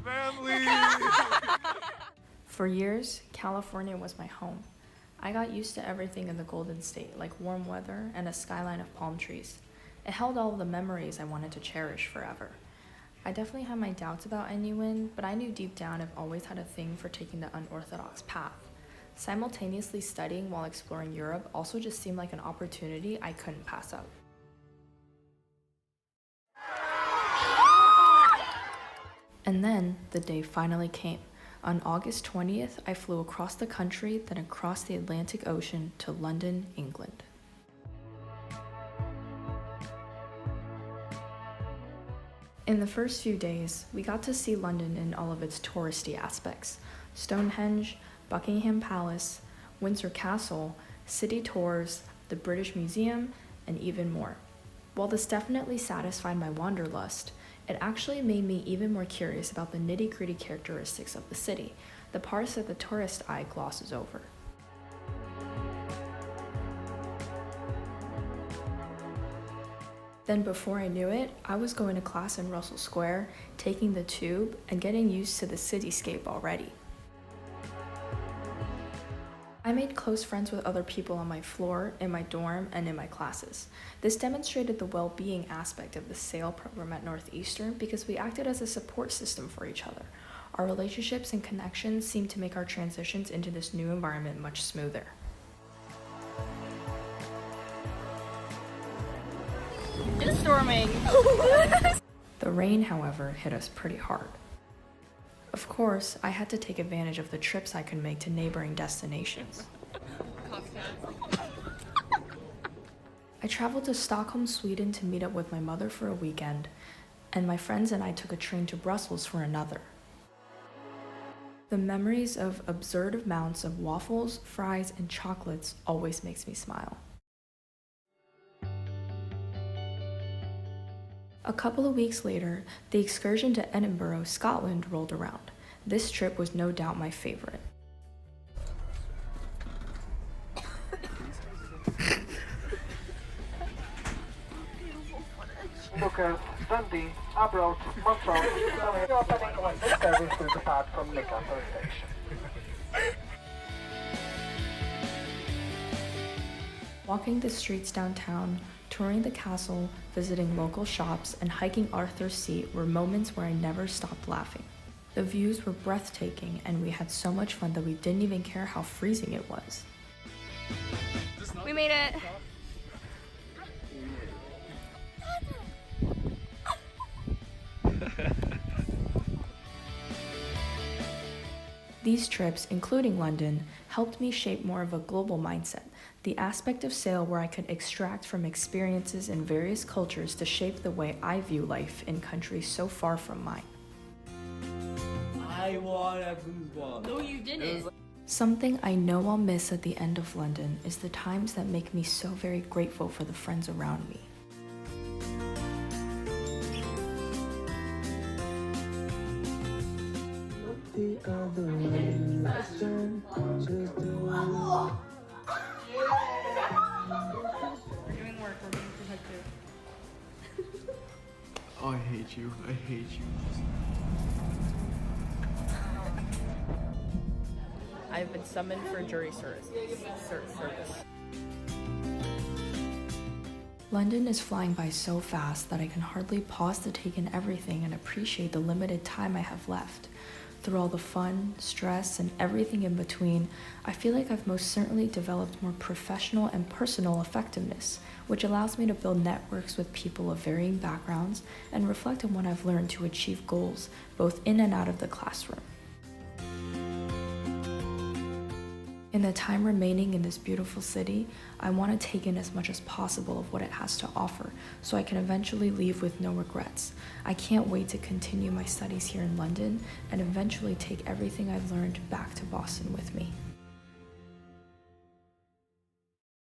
family! For years, California was my home. I got used to everything in the Golden State, like warm weather and a skyline of palm trees. It held all of the memories I wanted to cherish forever. I definitely had my doubts about NUN, but I knew deep down I've always had a thing for taking the unorthodox path. Simultaneously studying while exploring Europe also just seemed like an opportunity I couldn't pass up. And then the day finally came. On August 20th, I flew across the country, then across the Atlantic Ocean to London, England. In the first few days, we got to see London in all of its touristy aspects: Stonehenge, Buckingham Palace, Windsor Castle, city tours, the British Museum, and even more. While this definitely satisfied my wanderlust, it actually made me even more curious about the nitty-gritty characteristics of the city, the parts that the tourist eye glosses over. Then before I knew it, I was going to class in Russell Square, taking the tube, and getting used to the cityscape already. I made close friends with other people on my floor, in my dorm, and in my classes. This demonstrated the well-being aspect of the SAIL program at Northeastern because we acted as a support system for each other. Our relationships and connections seemed to make our transitions into this new environment much smoother. It's storming. The rain, however, hit us pretty hard. Of course, I had to take advantage of the trips I could make to neighboring destinations. I traveled to Stockholm, Sweden to meet up with my mother for a weekend, and my friends and I took a train to Brussels for another. The memories of absurd amounts of waffles, fries, and chocolates always makes me smile. A couple of weeks later, the excursion to Edinburgh, Scotland rolled around. This trip was no doubt my favorite. Lucas, Dundee, Arbroath, Montrose, the opening London service will depart from Newcastle Station. Walking the streets downtown, touring the castle, visiting local shops, and hiking Arthur's Seat were moments where I never stopped laughing. The views were breathtaking, and we had so much fun that we didn't even care how freezing it was. We made it. These trips, including London, helped me shape more of a global mindset, the aspect of SAIL where I could extract from experiences in various cultures to shape the way I view life in countries so far from mine. I wanna move on. No, you didn't. Something I know I'll miss at the end of London is the times that make me so very grateful for the friends around me. The other way, let's turn, just do We're doing work. We're being protective. Oh, I hate you. I hate you. I've been summoned for jury service. London is flying by so fast that I can hardly pause to take in everything and appreciate the limited time I have left. Through all the fun, stress, and everything in between, I feel like I've most certainly developed more professional and personal effectiveness, which allows me to build networks with people of varying backgrounds and reflect on what I've learned to achieve goals, both in and out of the classroom. In the time remaining in this beautiful city, I want to take in as much as possible of what it has to offer, so I can eventually leave with no regrets. I can't wait to continue my studies here in London and eventually take everything I've learned back to Boston with me.